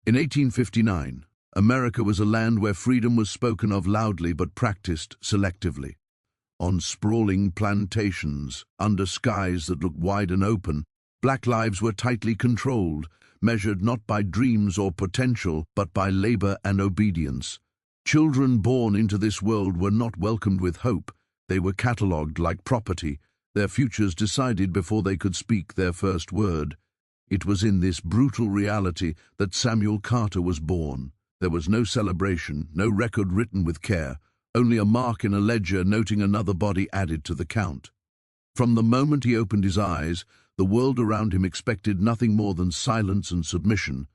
In 1859, America was a land where freedom was spoken of loudly but practiced selectively. On sprawling plantations, under skies that looked wide and open, black lives were tightly controlled, measured not by dreams or potential, but by labor and obedience. Children born into this world were not welcomed with hope. They were catalogued like property, their futures decided before they could speak their first word. It was in this brutal reality that Samuel Carter was born. There was no celebration, no record written with care, only a mark in a ledger noting another body added to the count. From the moment he opened his eyes, the world around him expected nothing more than silence and submission.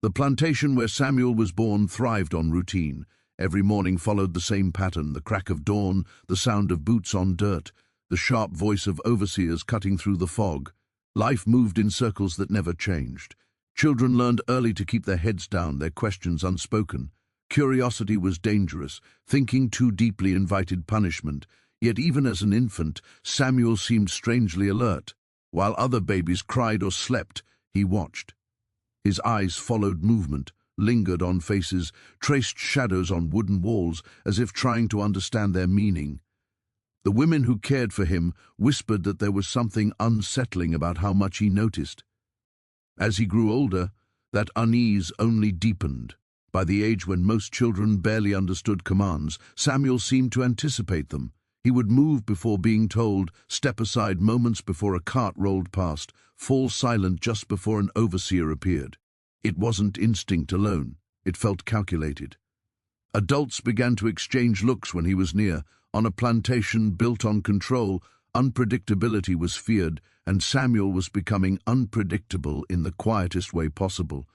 The plantation where Samuel was born thrived on routine. Every morning followed the same pattern: the crack of dawn, the sound of boots on dirt, the sharp voice of overseers cutting through the fog. Life moved in circles that never changed. Children learned early to keep their heads down, their questions unspoken. Curiosity was dangerous. Thinking too deeply invited punishment. Yet even as an infant, Samuel seemed strangely alert. While other babies cried or slept, he watched. His eyes followed movement, lingered on faces, traced shadows on wooden walls, as if trying to understand their meaning. The women who cared for him whispered that there was something unsettling about how much he noticed. As he grew older, that unease only deepened. By the age when most children barely understood commands, Samuel seemed to anticipate them. He would move before being told, step aside moments before a cart rolled past, fall silent just before an overseer appeared. It wasn't instinct alone, it felt calculated. Adults began to exchange looks when he was near. On a plantation built on control, unpredictability was feared, and Samuel was becoming unpredictable in the quietest way possible.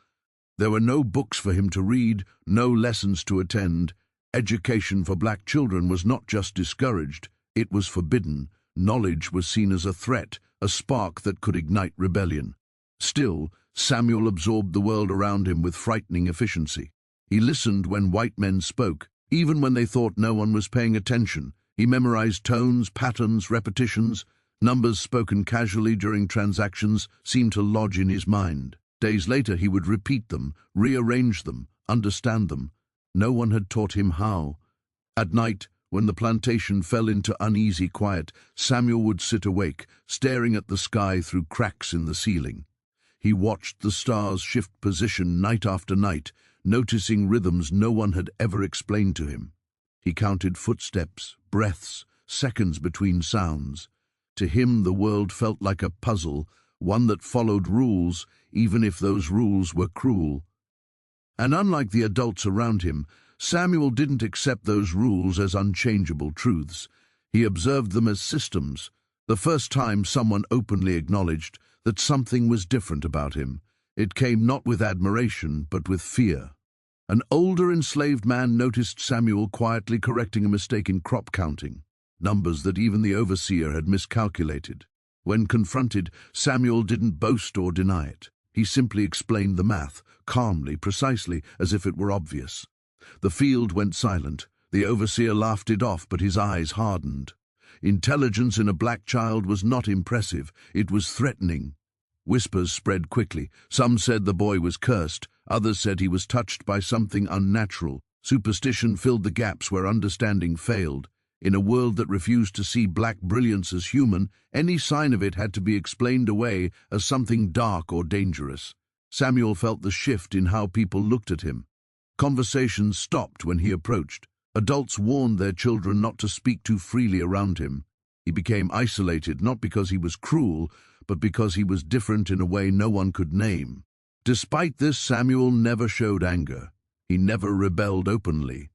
There were no books for him to read, no lessons to attend. Education for black children was not just discouraged, it was forbidden. Knowledge was seen as a threat, a spark that could ignite rebellion. Still, Samuel absorbed the world around him with frightening efficiency. He listened when white men spoke, even when they thought no one was paying attention. He memorized tones, patterns, repetitions. Numbers spoken casually during transactions seemed to lodge in his mind. Days later he would repeat them, rearrange them, understand them. No one had taught him how. At night, when the plantation fell into uneasy quiet, Samuel would sit awake, staring at the sky through cracks in the ceiling. He watched the stars shift position night after night, noticing rhythms no one had ever explained to him. He counted footsteps, breaths, seconds between sounds. To him the world felt like a puzzle, one that followed rules, even if those rules were cruel. And unlike the adults around him, Samuel didn't accept those rules as unchangeable truths. He observed them as systems. The first time someone openly acknowledged that something was different about him, it came not with admiration, but with fear. An older enslaved man noticed Samuel quietly correcting a mistake in crop counting, numbers that even the overseer had miscalculated. When confronted, Samuel didn't boast or deny it. He simply explained the math, calmly, precisely, as if it were obvious. The field went silent. The overseer laughed it off, but his eyes hardened. Intelligence in a black child was not impressive, it was threatening. Whispers spread quickly. Some said the boy was cursed, others said he was touched by something unnatural. Superstition filled the gaps where understanding failed. In a world that refused to see black brilliance as human, any sign of it had to be explained away as something dark or dangerous. Samuel felt the shift in how people looked at him. Conversations stopped when he approached. Adults warned their children not to speak too freely around him. He became isolated, not because he was cruel, but because he was different in a way no one could name. Despite this, Samuel never showed anger. He never rebelled openly.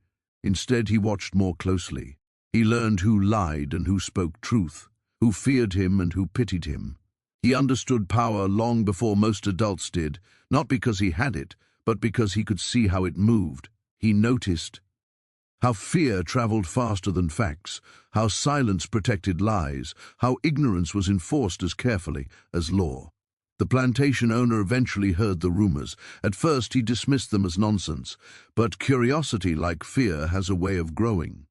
Instead, he watched more closely. He learned who lied and who spoke truth, who feared him and who pitied him. He understood power long before most adults did, not because he had it, but because he could see how it moved. He noticed how fear traveled faster than facts, how silence protected lies, how ignorance was enforced as carefully as law. The plantation owner eventually heard the rumors. At first he dismissed them as nonsense, but curiosity, like fear, has a way of growing.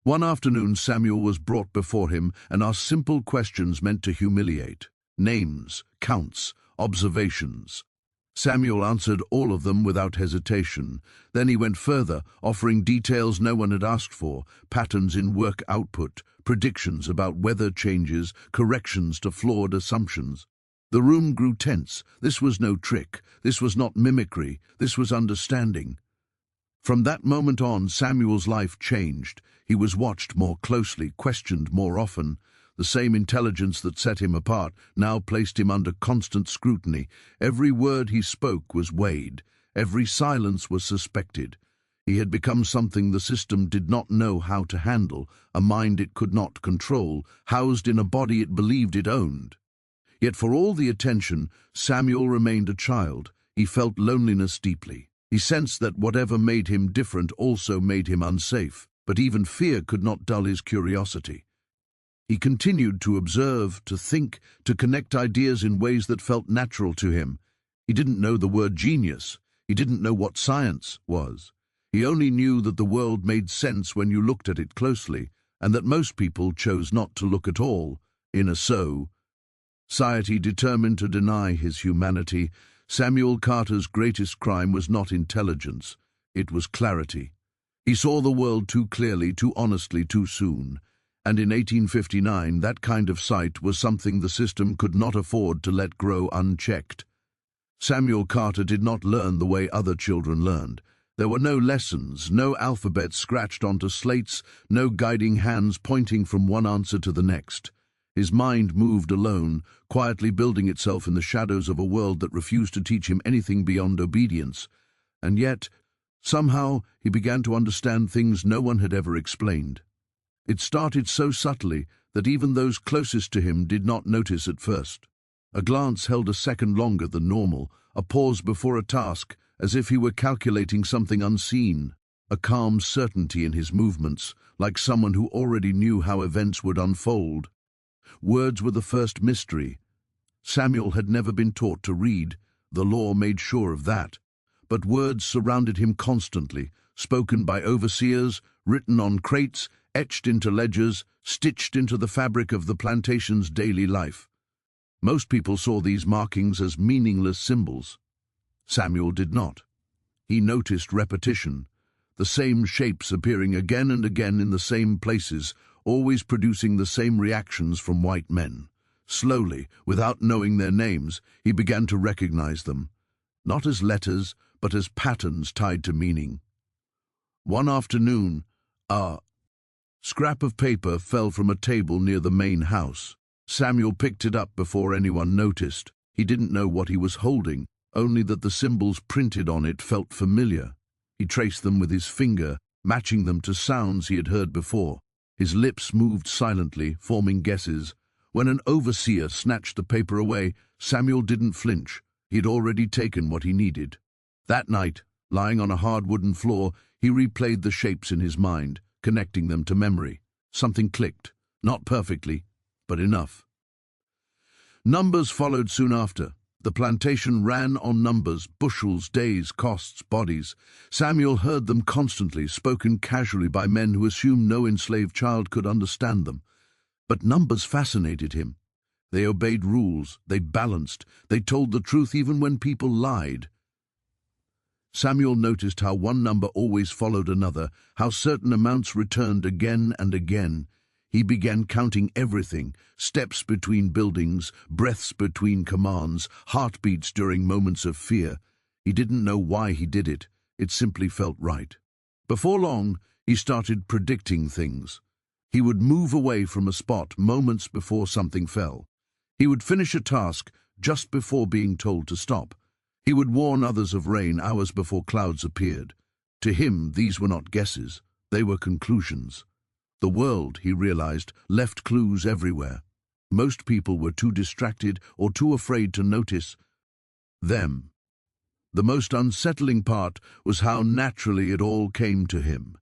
One afternoon Samuel was brought before him and asked simple questions meant to humiliate. Names, counts, observations. Samuel answered all of them without hesitation. Then he went further, offering details no one had asked for, patterns in work output, predictions about weather changes, corrections to flawed assumptions. The room grew tense. This was no trick. This was not mimicry. This was understanding. From that moment on, Samuel's life changed. He was watched more closely, questioned more often. The same intelligence that set him apart now placed him under constant scrutiny. Every word he spoke was weighed. Every silence was suspected. He had become something the system did not know how to handle, a mind it could not control, housed in a body it believed it owned. Yet for all the attention, Samuel remained a child. He felt loneliness deeply. He sensed that whatever made him different also made him unsafe, but even fear could not dull his curiosity. He continued to observe, to think, to connect ideas in ways that felt natural to him. He didn't know the word genius. He didn't know what science was. He only knew that the world made sense when you looked at it closely, and that most people chose not to look at all. In a society determined to deny his humanity, Samuel Carter's greatest crime was not intelligence, it was clarity. He saw the world too clearly, too honestly, too soon. And in 1859, that kind of sight was something the system could not afford to let grow unchecked. Samuel Carter did not learn the way other children learned. There were no lessons, no alphabets scratched onto slates, no guiding hands pointing from one answer to the next. His mind moved alone, quietly building itself in the shadows of a world that refused to teach him anything beyond obedience. And yet, somehow, he began to understand things no one had ever explained. It started so subtly that even those closest to him did not notice at first. A glance held a second longer than normal, a pause before a task, as if he were calculating something unseen, a calm certainty in his movements, like someone who already knew how events would unfold. Words were the first mystery. Samuel had never been taught to read. The law made sure of that. But words surrounded him constantly, spoken by overseers, written on crates, etched into ledgers, stitched into the fabric of the plantation's daily life. Most people saw these markings as meaningless symbols. Samuel did not. He noticed repetition, the same shapes appearing again and again in the same places, always producing the same reactions from white men. Slowly, without knowing their names, he began to recognize them, not as letters, but as patterns tied to meaning. One afternoon, a scrap of paper fell from a table near the main house. Samuel picked it up before anyone noticed. He didn't know what he was holding, only that the symbols printed on it felt familiar. He traced them with his finger, matching them to sounds he had heard before. His lips moved silently, forming guesses. When an overseer snatched the paper away, Samuel didn't flinch. He had already taken what he needed. That night, lying on a hard wooden floor, he replayed the shapes in his mind, connecting them to memory. Something clicked, not perfectly, but enough. Numbers followed soon after. The plantation ran on numbers, bushels, days, costs, bodies. Samuel heard them constantly, spoken casually by men who assumed no enslaved child could understand them. But numbers fascinated him. They obeyed rules, they balanced, they told the truth even when people lied. Samuel noticed how one number always followed another, how certain amounts returned again and again. He began counting everything, steps between buildings, breaths between commands, heartbeats during moments of fear. He didn't know why he did it. It simply felt right. Before long, he started predicting things. He would move away from a spot moments before something fell. He would finish a task just before being told to stop. He would warn others of rain hours before clouds appeared. To him, these were not guesses. They were conclusions. The world, he realized, left clues everywhere. Most people were too distracted or too afraid to notice them. The most unsettling part was how naturally it all came to him.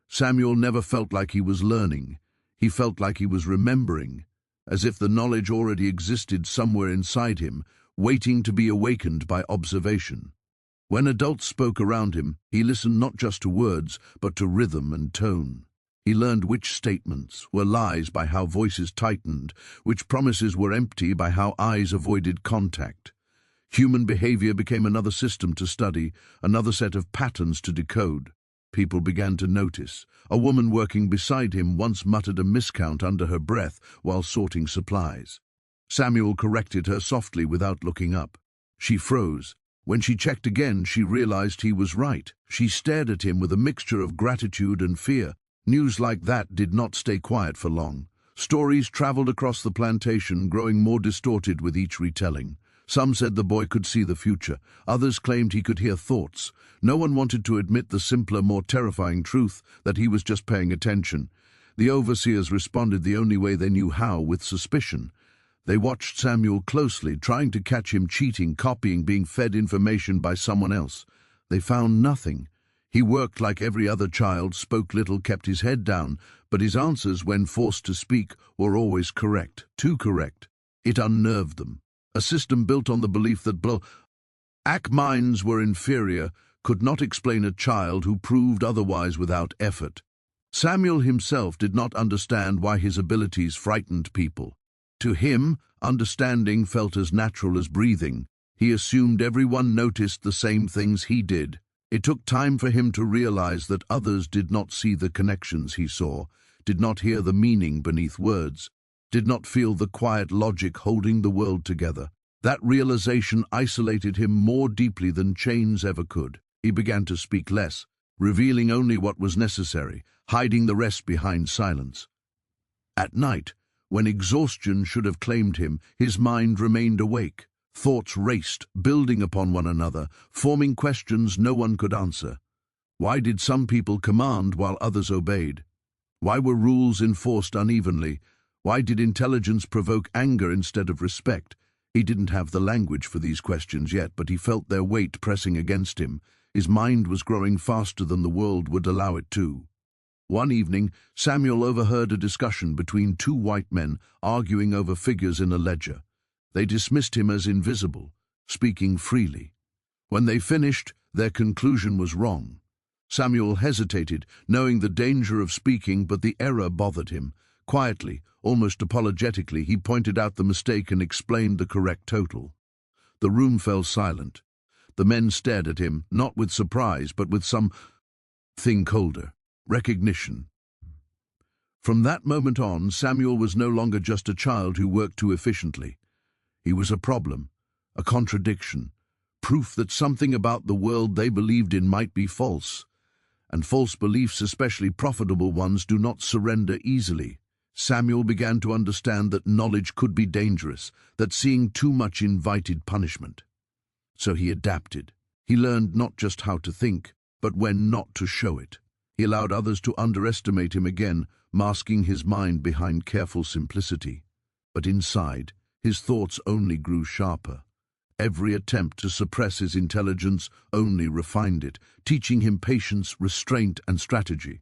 Samuel never felt like he was learning. He felt like he was remembering, as if the knowledge already existed somewhere inside him, waiting to be awakened by observation. When adults spoke around him, he listened not just to words, but to rhythm and tone. He learned which statements were lies by how voices tightened, which promises were empty by how eyes avoided contact. Human behavior became another system to study, another set of patterns to decode. People began to notice. A woman working beside him once muttered a miscount under her breath while sorting supplies. Samuel corrected her softly without looking up. She froze. When she checked again, she realized he was right. She stared at him with a mixture of gratitude and fear. News like that did not stay quiet for long. Stories traveled across the plantation, growing more distorted with each retelling. Some said the boy could see the future. Others claimed he could hear thoughts. No one wanted to admit the simpler, more terrifying truth that he was just paying attention. The overseers responded the only way they knew how, with suspicion. They watched Samuel closely, trying to catch him cheating, copying, being fed information by someone else. They found nothing. He worked like every other child, spoke little, kept his head down, but his answers, when forced to speak, were always correct, too correct. It unnerved them. A system built on the belief that black minds were inferior could not explain a child who proved otherwise without effort. Samuel himself did not understand why his abilities frightened people. To him, understanding felt as natural as breathing. He assumed everyone noticed the same things he did. It took time for him to realize that others did not see the connections he saw, did not hear the meaning beneath words, did not feel the quiet logic holding the world together. That realization isolated him more deeply than chains ever could. He began to speak less, revealing only what was necessary, hiding the rest behind silence. At night, when exhaustion should have claimed him, his mind remained awake. Thoughts raced, building upon one another, forming questions no one could answer. Why did some people command while others obeyed? Why were rules enforced unevenly? Why did intelligence provoke anger instead of respect? He didn't have the language for these questions yet, but he felt their weight pressing against him. His mind was growing faster than the world would allow it to. One evening, Samuel overheard a discussion between two white men arguing over figures in a ledger. They dismissed him as invisible, speaking freely. When they finished, their conclusion was wrong. Samuel hesitated, knowing the danger of speaking, but the error bothered him. Quietly, almost apologetically, he pointed out the mistake and explained the correct total. The room fell silent. The men stared at him, not with surprise, but with something colder. Recognition. From that moment on, Samuel was no longer just a child who worked too efficiently. He was a problem, a contradiction, proof that something about the world they believed in might be false. And false beliefs, especially profitable ones, do not surrender easily. Samuel began to understand that knowledge could be dangerous, that seeing too much invited punishment. So he adapted. He learned not just how to think, but when not to show it. He allowed others to underestimate him again, masking his mind behind careful simplicity. But inside, his thoughts only grew sharper. Every attempt to suppress his intelligence only refined it, teaching him patience, restraint, and strategy.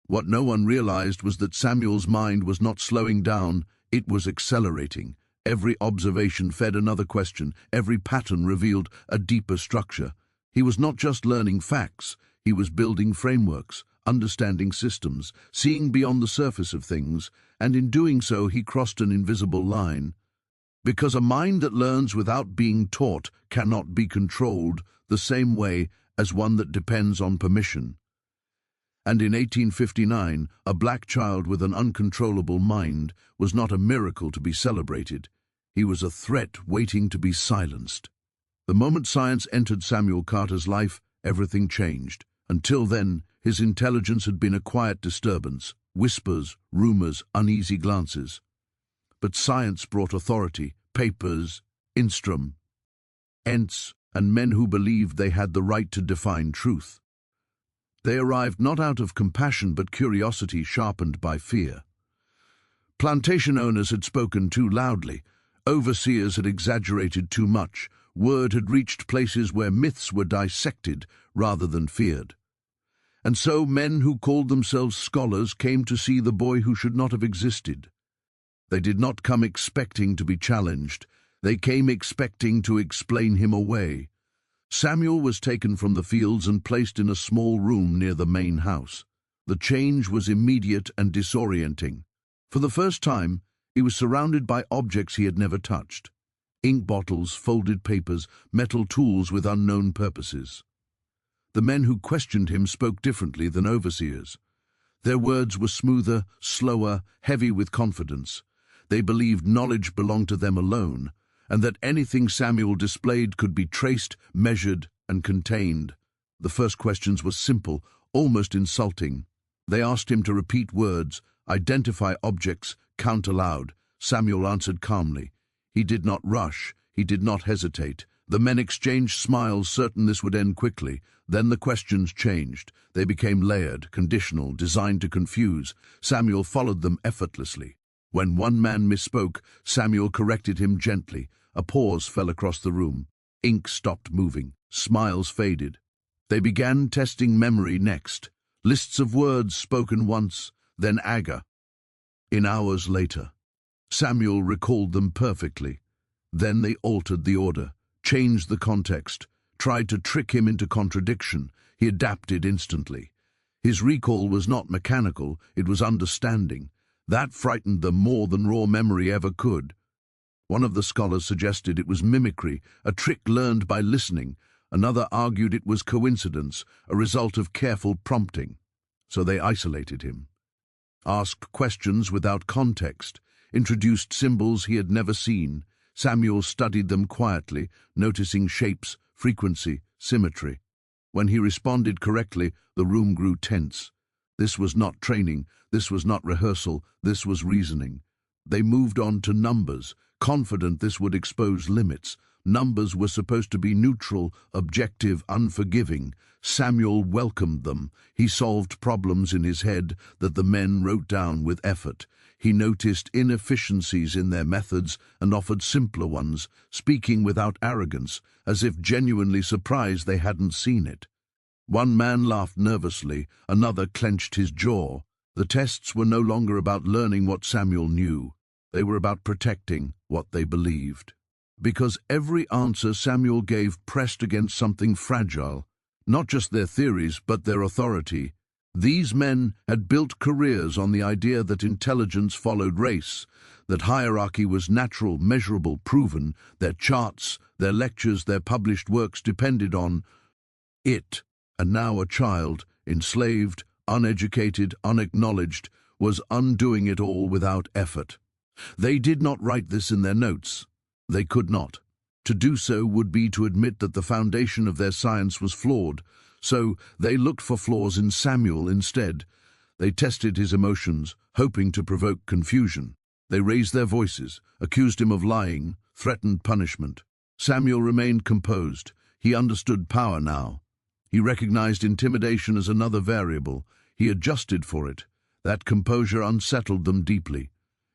What no one realized was that Samuel's mind was not slowing down, it was accelerating. Every observation fed another question, every pattern revealed a deeper structure. He was not just learning facts, he was building frameworks, understanding systems, seeing beyond the surface of things, and in doing so he crossed an invisible line. Because a mind that learns without being taught cannot be controlled the same way as one that depends on permission. And in 1859, a black child with an uncontrollable mind was not a miracle to be celebrated. He was a threat waiting to be silenced. The moment science entered Samuel Carter's life, everything changed. Until then, his intelligence had been a quiet disturbance, whispers, rumors, uneasy glances. But science brought authority, papers, instruments, and men who believed they had the right to define truth. They arrived not out of compassion but curiosity sharpened by fear. Plantation owners had spoken too loudly. Overseers had exaggerated too much. Word had reached places where myths were dissected rather than feared. And so men who called themselves scholars came to see the boy who should not have existed. They did not come expecting to be challenged. They came expecting to explain him away. Samuel was taken from the fields and placed in a small room near the main house. The change was immediate and disorienting. For the first time, he was surrounded by objects he had never touched. ink bottles, folded papers, metal tools with unknown purposes. The men who questioned him spoke differently than overseers. Their words were smoother, slower, heavy with confidence. They believed knowledge belonged to them alone, and that anything Samuel displayed could be traced, measured, and contained. The first questions were simple, almost insulting. They asked him to repeat words, identify objects, count aloud. Samuel answered calmly. He did not rush, he did not hesitate. The men exchanged smiles, certain this would end quickly. Then the questions changed. They became layered, conditional, designed to confuse. Samuel followed them effortlessly. When one man misspoke, Samuel corrected him gently. A pause fell across the room. Ink stopped moving. Smiles faded. They began testing memory next. Lists of words spoken once, then aga. In hours later, Samuel recalled them perfectly. Then they altered the order, changed the context, tried to trick him into contradiction. He adapted instantly. His recall was not mechanical, it was understanding. That frightened them more than raw memory ever could. One of the scholars suggested it was mimicry, a trick learned by listening. Another argued it was coincidence, a result of careful prompting. So they isolated him. Asked questions without context, introduced symbols he had never seen. Samuel studied them quietly, noticing shapes, frequency, symmetry. When he responded correctly, the room grew tense. This was not training, this was not rehearsal, this was reasoning. They moved on to numbers, confident this would expose limits. Numbers were supposed to be neutral, objective, unforgiving. Samuel welcomed them. He solved problems in his head that the men wrote down with effort. He noticed inefficiencies in their methods and offered simpler ones, speaking without arrogance, as if genuinely surprised they hadn't seen it. One man laughed nervously, another clenched his jaw. The tests were no longer about learning what Samuel knew. They were about protecting what they believed. Because every answer Samuel gave pressed against something fragile, not just their theories, but their authority. These men had built careers on the idea that intelligence followed race, that hierarchy was natural, measurable, proven. Their charts, their lectures, their published works depended on it. And now a child, enslaved, uneducated, unacknowledged, was undoing it all without effort. They did not write this in their notes. They could not. To do so would be to admit that the foundation of their science was flawed, so they looked for flaws in Samuel instead. They tested his emotions, hoping to provoke confusion. They raised their voices, accused him of lying, threatened punishment. Samuel remained composed. He understood power now. He recognized intimidation as another variable. He adjusted for it. That composure unsettled them deeply.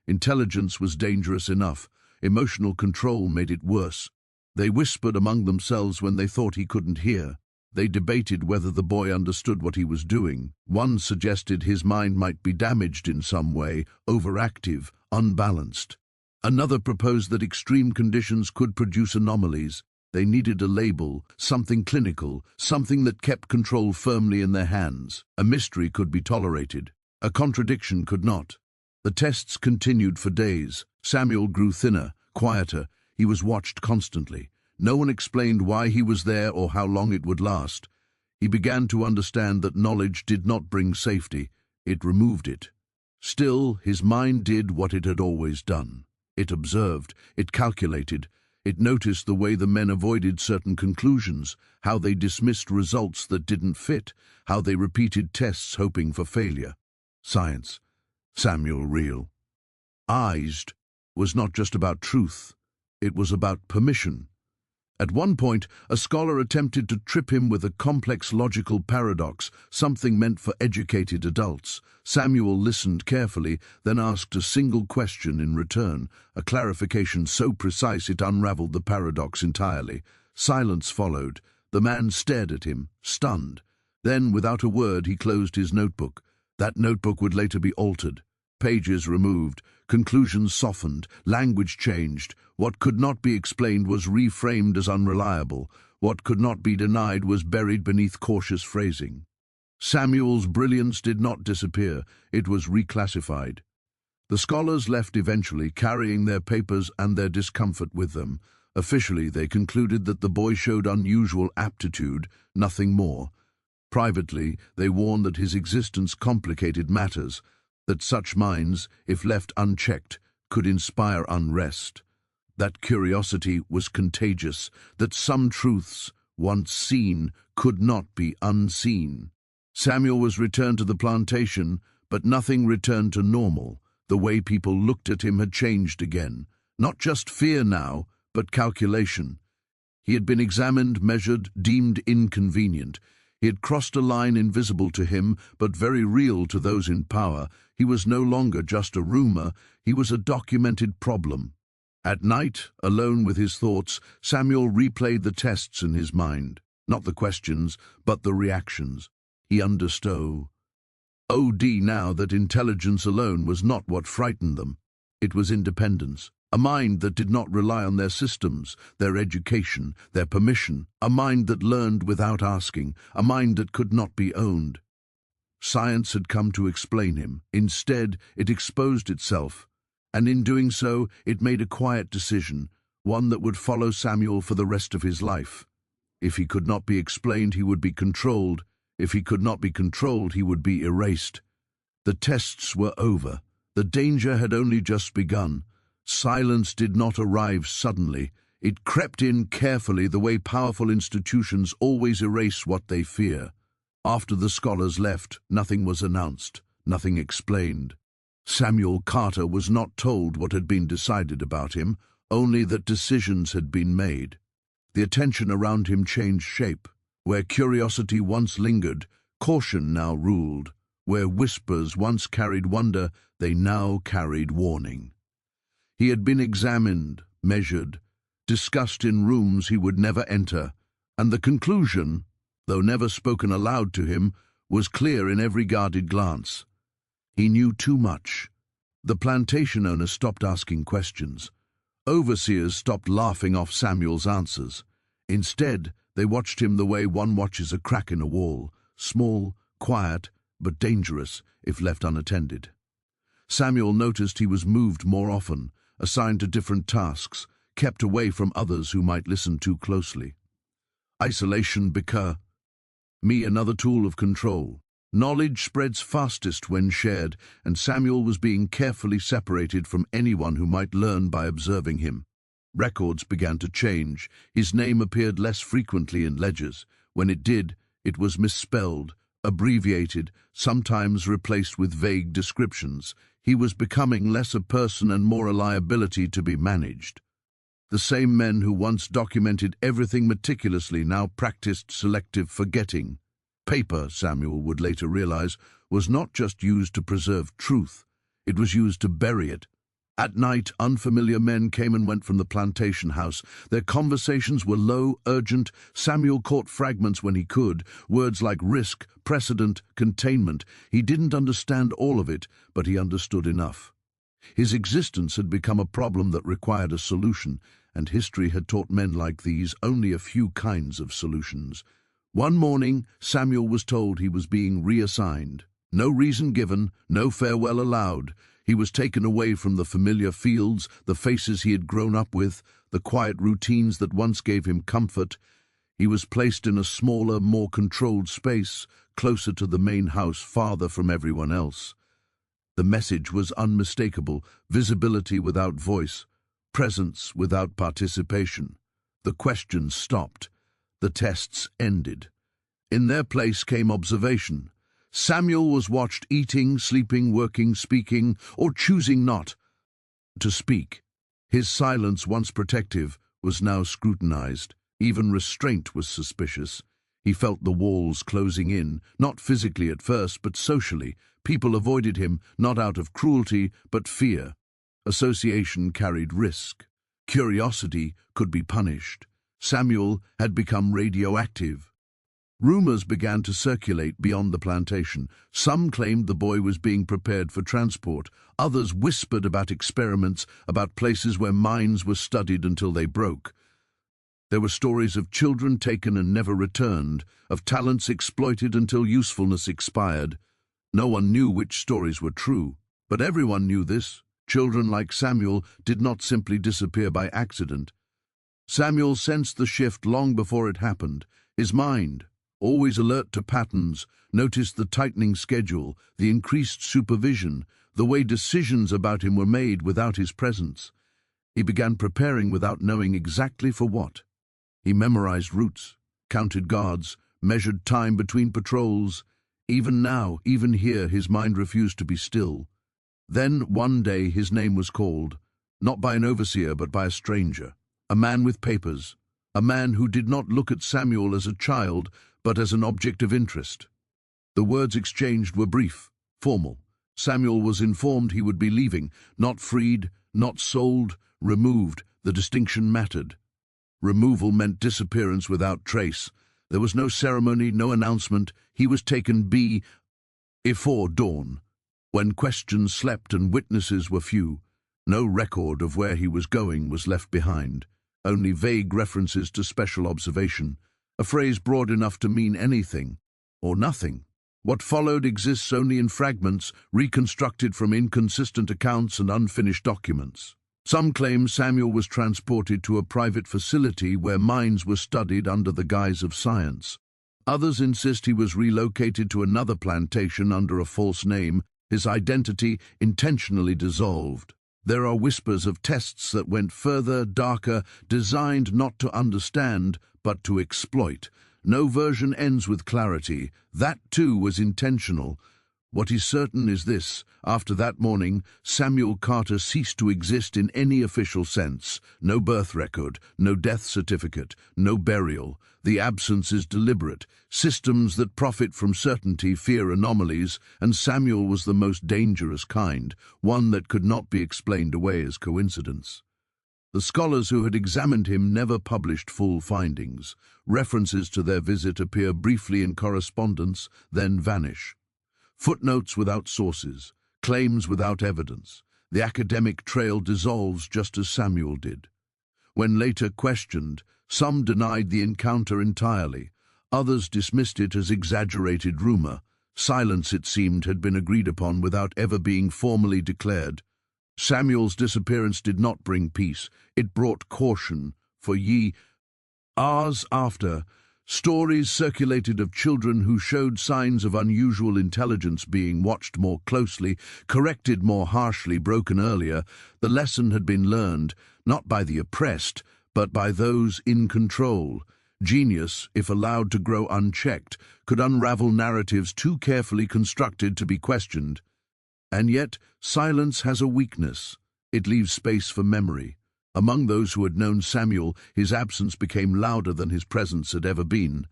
Intelligence was dangerous enough. Emotional control made it worse. They whispered among themselves when they thought he couldn't hear. They debated whether the boy understood what he was doing. One suggested his mind might be damaged in some way, overactive, unbalanced. Another proposed that extreme conditions could produce anomalies. They needed a label, something clinical, something that kept control firmly in their hands. A mystery could be tolerated. A contradiction could not. The tests continued for days. Samuel grew thinner, quieter. He was watched constantly. No one explained why he was there or how long it would last. He began to understand that knowledge did not bring safety. It removed it. Still, his mind did what it had always done. It observed, it calculated, it noticed the way the men avoided certain conclusions, how they dismissed results that didn't fit, how they repeated tests hoping for failure. Science. Samuel Real. Eyesed was not just about truth, it was about permission. At one point, a scholar attempted to trip him with a complex logical paradox, something meant for educated adults. Samuel listened carefully, then asked a single question in return, a clarification so precise it unraveled the paradox entirely. Silence followed. The man stared at him, stunned. Then, without a word, he closed his notebook. That notebook would later be altered. Pages removed, conclusions softened, language changed. What could not be explained was reframed as unreliable. What could not be denied was buried beneath cautious phrasing. Samuel's brilliance did not disappear, it was reclassified. The scholars left eventually, carrying their papers and their discomfort with them. Officially, they concluded that the boy showed unusual aptitude, nothing more. Privately, they warned that his existence complicated matters, that such minds, if left unchecked, could inspire unrest. That curiosity was contagious, that some truths, once seen, could not be unseen. Samuel was returned to the plantation, but nothing returned to normal. The way people looked at him had changed again. Not just fear now, but calculation. He had been examined, measured, deemed inconvenient. He had crossed a line invisible to him, but very real to those in power. He was no longer just a rumor, he was a documented problem. At night, alone with his thoughts, Samuel replayed the tests in his mind. Not the questions, but the reactions. He understood. Now that intelligence alone was not what frightened them. It was independence. A mind that did not rely on their systems, their education, their permission. A mind that learned without asking. A mind that could not be owned. Science had come to explain him. Instead, it exposed itself. And in doing so, it made a quiet decision, one that would follow Samuel for the rest of his life. If he could not be explained, he would be controlled. If he could not be controlled, he would be erased. The tests were over. The danger had only just begun. Silence did not arrive suddenly. It crept in carefully, the way powerful institutions always erase what they fear. After the scholars left, nothing was announced, nothing explained. Samuel Carter was not told what had been decided about him, only that decisions had been made. The attention around him changed shape. Where curiosity once lingered, caution now ruled. Where whispers once carried wonder, they now carried warning. He had been examined, measured, discussed in rooms he would never enter, and the conclusion, though never spoken aloud to him, was clear in every guarded glance. He knew too much. The plantation owner stopped asking questions. Overseers stopped laughing off Samuel's answers. Instead, they watched him the way one watches a crack in a wall, small, quiet, but dangerous if left unattended. Samuel noticed he was moved more often, assigned to different tasks, kept away from others who might listen too closely. Isolation became another tool of control. Knowledge spreads fastest when shared, and Samuel was being carefully separated from anyone who might learn by observing him. Records began to change. His name appeared less frequently in ledgers. When it did, it was misspelled, abbreviated, sometimes replaced with vague descriptions. He was becoming less a person and more a liability to be managed. The same men who once documented everything meticulously now practiced selective forgetting. Paper, Samuel would later realize, was not just used to preserve truth. It was used to bury it. At night, unfamiliar men came and went from the plantation house. Their conversations were low, urgent. Samuel caught fragments when he could, words like risk, precedent, containment. He didn't understand all of it, but he understood enough. His existence had become a problem that required a solution, and history had taught men like these only a few kinds of solutions. One morning, Samuel was told he was being reassigned. No reason given, no farewell allowed. He was taken away from the familiar fields, the faces he had grown up with, the quiet routines that once gave him comfort. He was placed in a smaller, more controlled space, closer to the main house, farther from everyone else. The message was unmistakable: visibility without voice, presence without participation. The questions stopped. The tests ended. In their place came observation. Samuel was watched eating, sleeping, working, speaking, or choosing not to speak. His silence, once protective, was now scrutinized. Even restraint was suspicious. He felt the walls closing in, not physically at first, but socially. People avoided him, not out of cruelty, but fear. Association carried risk. Curiosity could be punished. Samuel had become radioactive. Rumors began to circulate beyond the plantation. Some claimed the boy was being prepared for transport. Others whispered about experiments, about places where minds were studied until they broke. There were stories of children taken and never returned, of talents exploited until usefulness expired. No one knew which stories were true, but everyone knew this. Children like Samuel did not simply disappear by accident. Samuel sensed the shift long before it happened. His mind, always alert to patterns, noticed the tightening schedule, the increased supervision, the way decisions about him were made without his presence. He began preparing without knowing exactly for what. He memorized routes, counted guards, measured time between patrols. Even now, even here, his mind refused to be still. Then, one day, his name was called, not by an overseer but by a stranger, a man with papers, a man who did not look at Samuel as a child but as an object of interest. The words exchanged were brief, formal. Samuel was informed he would be leaving, not freed, not sold, removed. The distinction mattered. Removal meant disappearance without trace. There was no ceremony, no announcement. He was taken before dawn, when questions slept and witnesses were few. No record of where he was going was left behind, only vague references to special observation, a phrase broad enough to mean anything or nothing. What followed exists only in fragments, reconstructed from inconsistent accounts and unfinished documents. Some claim Samuel was transported to a private facility where minds were studied under the guise of science. Others insist he was relocated to another plantation under a false name, his identity intentionally dissolved. There are whispers of tests that went further, darker, designed not to understand, but to exploit. No version ends with clarity. That, too, was intentional. What is certain is this: after that morning, Samuel Carter ceased to exist in any official sense. No birth record, no death certificate, no burial. The absence is deliberate. Systems that profit from certainty fear anomalies, and Samuel was the most dangerous kind, one that could not be explained away as coincidence. The scholars who had examined him never published full findings. References to their visit appear briefly in correspondence, then vanish. Footnotes without sources, claims without evidence. The academic trail dissolves just as Samuel did. When later questioned, some denied the encounter entirely. Others dismissed it as exaggerated rumor. Silence, it seemed, had been agreed upon without ever being formally declared. Samuel's disappearance did not bring peace. It brought caution, for hours after, stories circulated of children who showed signs of unusual intelligence being watched more closely, corrected more harshly, broken earlier. The lesson had been learned, not by the oppressed, but by those in control. Genius, if allowed to grow unchecked, could unravel narratives too carefully constructed to be questioned. And yet, silence has a weakness. It leaves space for memory. Among those who had known Samuel, his absence became louder than his presence had ever been.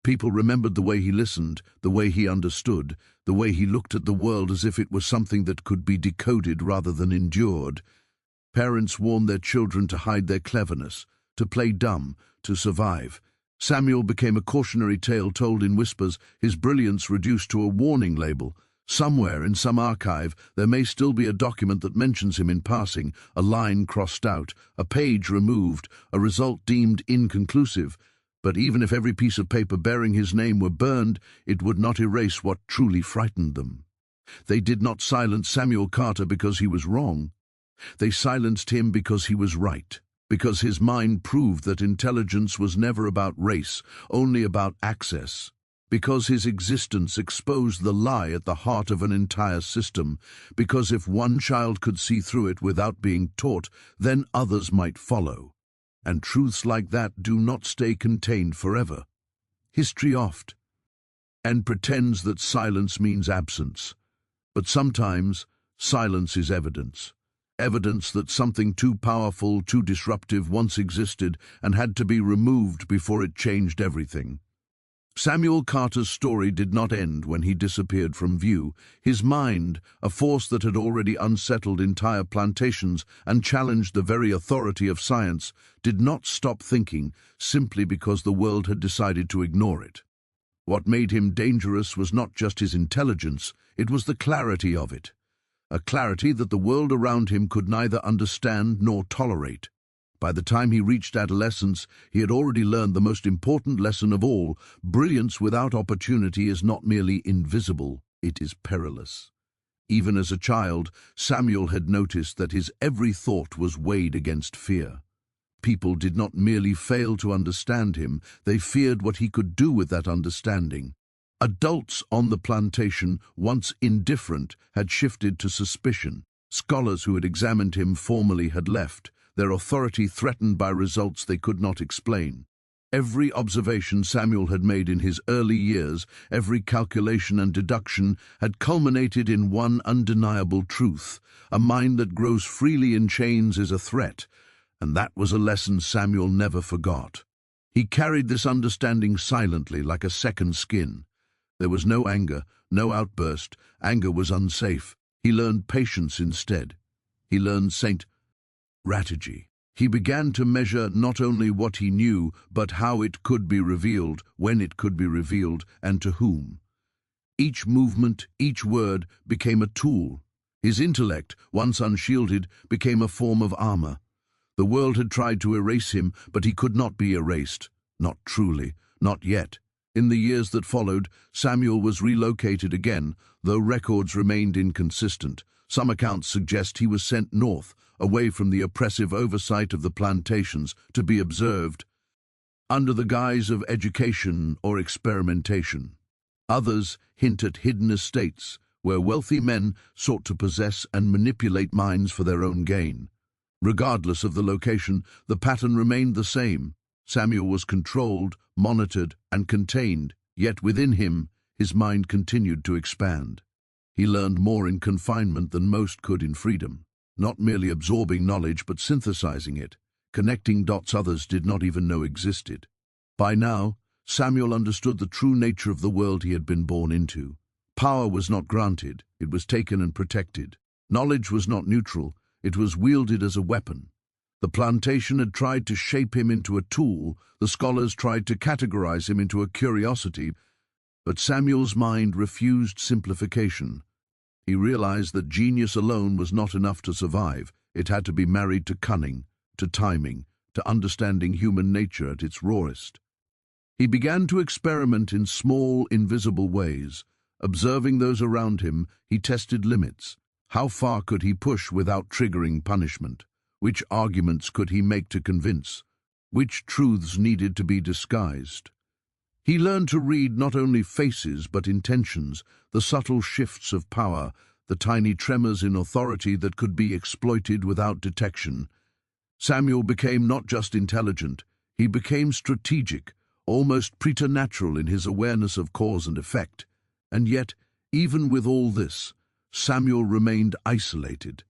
People remembered the way he listened, the way he understood, the way he looked at the world as if it was something that could be decoded rather than endured. Parents warned their children to hide their cleverness, to play dumb, to survive. Samuel became a cautionary tale told in whispers, his brilliance reduced to a warning label. Somewhere in some archive there may still be a document that mentions him in passing, a line crossed out, a page removed, a result deemed inconclusive. But even if every piece of paper bearing his name were burned, it would not erase what truly frightened them. They did not silence Samuel Carter because he was wrong. They silenced him because he was right, because his mind proved that intelligence was never about race, only about access. Because his existence exposed the lie at the heart of an entire system, because if one child could see through it without being taught, then others might follow. And truths like that do not stay contained forever. History oft and pretends that silence means absence. But sometimes silence is evidence. Evidence that something too powerful, too disruptive once existed and had to be removed before it changed everything. Samuel Carter's story did not end when he disappeared from view. His mind, a force that had already unsettled entire plantations and challenged the very authority of science, did not stop thinking simply because the world had decided to ignore it. What made him dangerous was not just his intelligence, it was the clarity of it. A clarity that the world around him could neither understand nor tolerate. By the time he reached adolescence, he had already learned the most important lesson of all: brilliance without opportunity is not merely invisible, it is perilous. Even as a child, Samuel had noticed that his every thought was weighed against fear. People did not merely fail to understand him, they feared what he could do with that understanding. Adults on the plantation, once indifferent, had shifted to suspicion. Scholars who had examined him formally had left, their authority threatened by results they could not explain. Every observation Samuel had made in his early years, every calculation and deduction, had culminated in one undeniable truth: a mind that grows freely in chains is a threat, and that was a lesson Samuel never forgot. He carried this understanding silently, like a second skin. There was no anger, no outburst. Anger was unsafe. He learned patience instead. He learned strategy. He began to measure not only what he knew, but how it could be revealed, when it could be revealed, and to whom. Each movement, each word, became a tool. His intellect, once unshielded, became a form of armor. The world had tried to erase him, but he could not be erased. Not truly, not yet. In the years that followed, Samuel was relocated again, though records remained inconsistent. Some accounts suggest he was sent north, away from the oppressive oversight of the plantations, to be observed, under the guise of education or experimentation. Others hint at hidden estates, where wealthy men sought to possess and manipulate minds for their own gain. Regardless of the location, the pattern remained the same. Samuel was controlled, monitored, and contained, yet within him, his mind continued to expand. He learned more in confinement than most could in freedom, not merely absorbing knowledge but synthesizing it, connecting dots others did not even know existed. By now, Samuel understood the true nature of the world he had been born into. Power was not granted, it was taken and protected. Knowledge was not neutral, it was wielded as a weapon. The plantation had tried to shape him into a tool, the scholars tried to categorize him into a curiosity, but Samuel's mind refused simplification. He realized that genius alone was not enough to survive. It had to be married to cunning, to timing, to understanding human nature at its rawest. He began to experiment in small, invisible ways. Observing those around him, he tested limits. How far could he push without triggering punishment? Which arguments could he make to convince? Which truths needed to be disguised? He learned to read not only faces but intentions, the subtle shifts of power, the tiny tremors in authority that could be exploited without detection. Samuel became not just intelligent, he became strategic, almost preternatural in his awareness of cause and effect. And yet, even with all this, Samuel remained isolated.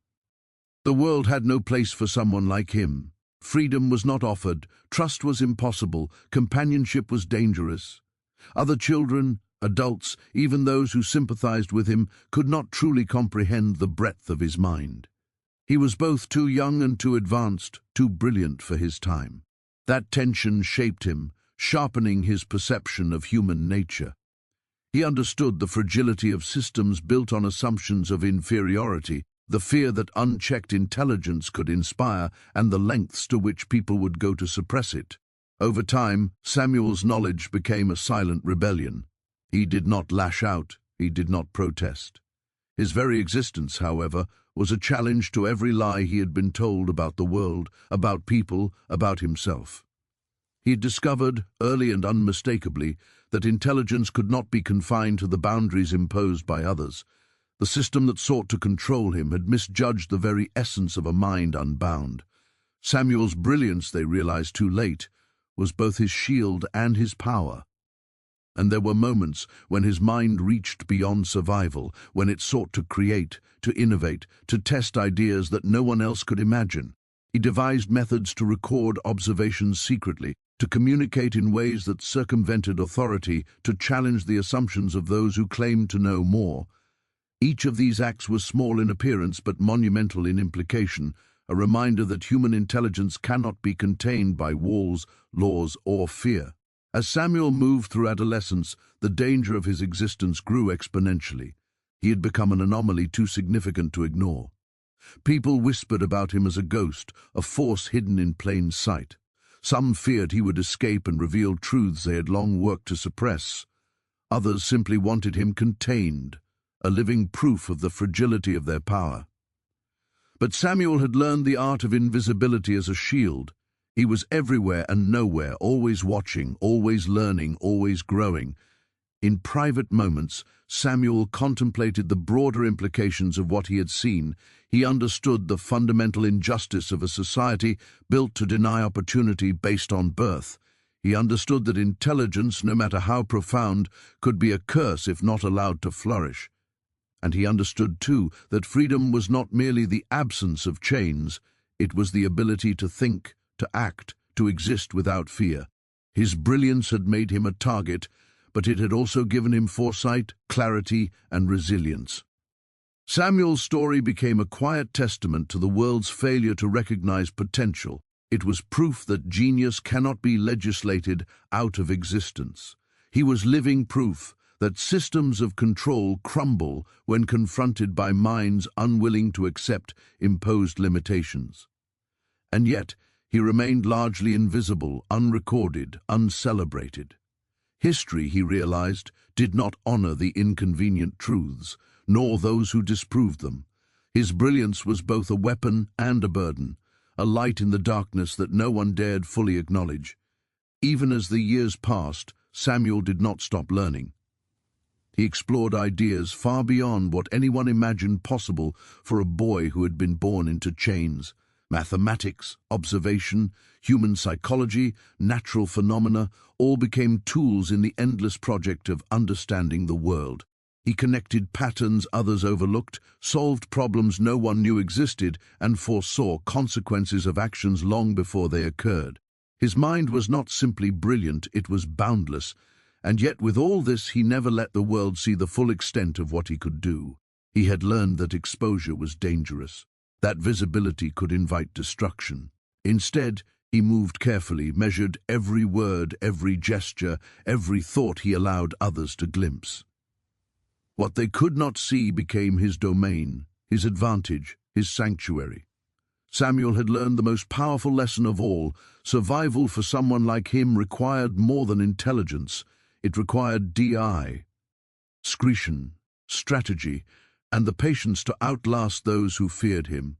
The world had no place for someone like him. Freedom was not offered, trust was impossible, companionship was dangerous. Other children, adults, even those who sympathized with him, could not truly comprehend the breadth of his mind. He was both too young and too advanced, too brilliant for his time. That tension shaped him, sharpening his perception of human nature. He understood the fragility of systems built on assumptions of inferiority, the fear that unchecked intelligence could inspire, and the lengths to which people would go to suppress it. Over time, Samuel's knowledge became a silent rebellion. He did not lash out, he did not protest. His very existence, however, was a challenge to every lie he had been told about the world, about people, about himself. He had discovered, early and unmistakably, that intelligence could not be confined to the boundaries imposed by others. The system that sought to control him had misjudged the very essence of a mind unbound. Samuel's brilliance, they realized too late, was both his shield and his power. And there were moments when his mind reached beyond survival, when it sought to create, to innovate, to test ideas that no one else could imagine. He devised methods to record observations secretly, to communicate in ways that circumvented authority, to challenge the assumptions of those who claimed to know more. Each of these acts was small in appearance but monumental in implication, a reminder that human intelligence cannot be contained by walls, laws, or fear. As Samuel moved through adolescence, the danger of his existence grew exponentially. He had become an anomaly too significant to ignore. People whispered about him as a ghost, a force hidden in plain sight. Some feared he would escape and reveal truths they had long worked to suppress. Others simply wanted him contained, a living proof of the fragility of their power. But Samuel had learned the art of invisibility as a shield. He was everywhere and nowhere, always watching, always learning, always growing. In private moments, Samuel contemplated the broader implications of what he had seen. He understood the fundamental injustice of a society built to deny opportunity based on birth. He understood that intelligence, no matter how profound, could be a curse if not allowed to flourish. And he understood, too, that freedom was not merely the absence of chains, it was the ability to think, to act, to exist without fear. His brilliance had made him a target, but it had also given him foresight, clarity, and resilience. Samuel's story became a quiet testament to the world's failure to recognize potential. It was proof that genius cannot be legislated out of existence. He was living proof that systems of control crumble when confronted by minds unwilling to accept imposed limitations. And yet, he remained largely invisible, unrecorded, uncelebrated. History, he realized, did not honor the inconvenient truths, nor those who disproved them. His brilliance was both a weapon and a burden, a light in the darkness that no one dared fully acknowledge. Even as the years passed, Samuel did not stop learning. He explored ideas far beyond what anyone imagined possible for a boy who had been born into chains. Mathematics, observation, human psychology, natural phenomena, all became tools in the endless project of understanding the world. He connected patterns others overlooked, solved problems no one knew existed, and foresaw consequences of actions long before they occurred. His mind was not simply brilliant, it was boundless, and yet with all this he never let the world see the full extent of what he could do. He had learned that exposure was dangerous, that visibility could invite destruction. Instead, he moved carefully, measured every word, every gesture, every thought he allowed others to glimpse. What they could not see became his domain, his advantage, his sanctuary. Samuel had learned the most powerful lesson of all. Survival for someone like him required more than intelligence. It required discretion, strategy, and the patience to outlast those who feared him.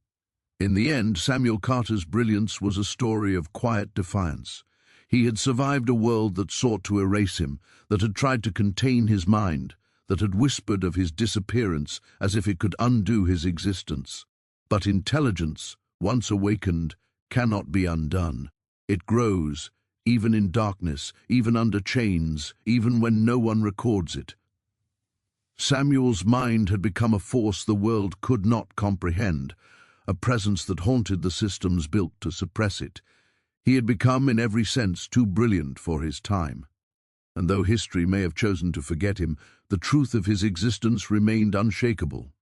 In the end, Samuel Carter's brilliance was a story of quiet defiance. He had survived a world that sought to erase him, that had tried to contain his mind, that had whispered of his disappearance as if it could undo his existence. But intelligence, once awakened, cannot be undone. It grows, even in darkness, even under chains, even when no one records it. Samuel's mind had become a force the world could not comprehend, a presence that haunted the systems built to suppress it. He had become, in every sense, too brilliant for his time. And though history may have chosen to forget him, the truth of his existence remained unshakable.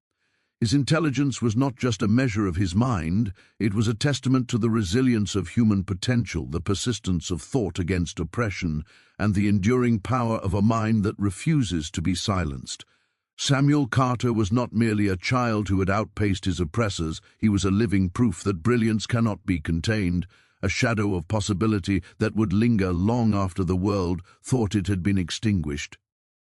His intelligence was not just a measure of his mind, it was a testament to the resilience of human potential, the persistence of thought against oppression, and the enduring power of a mind that refuses to be silenced. Samuel Carter was not merely a child who had outpaced his oppressors, he was a living proof that brilliance cannot be contained, a shadow of possibility that would linger long after the world thought it had been extinguished.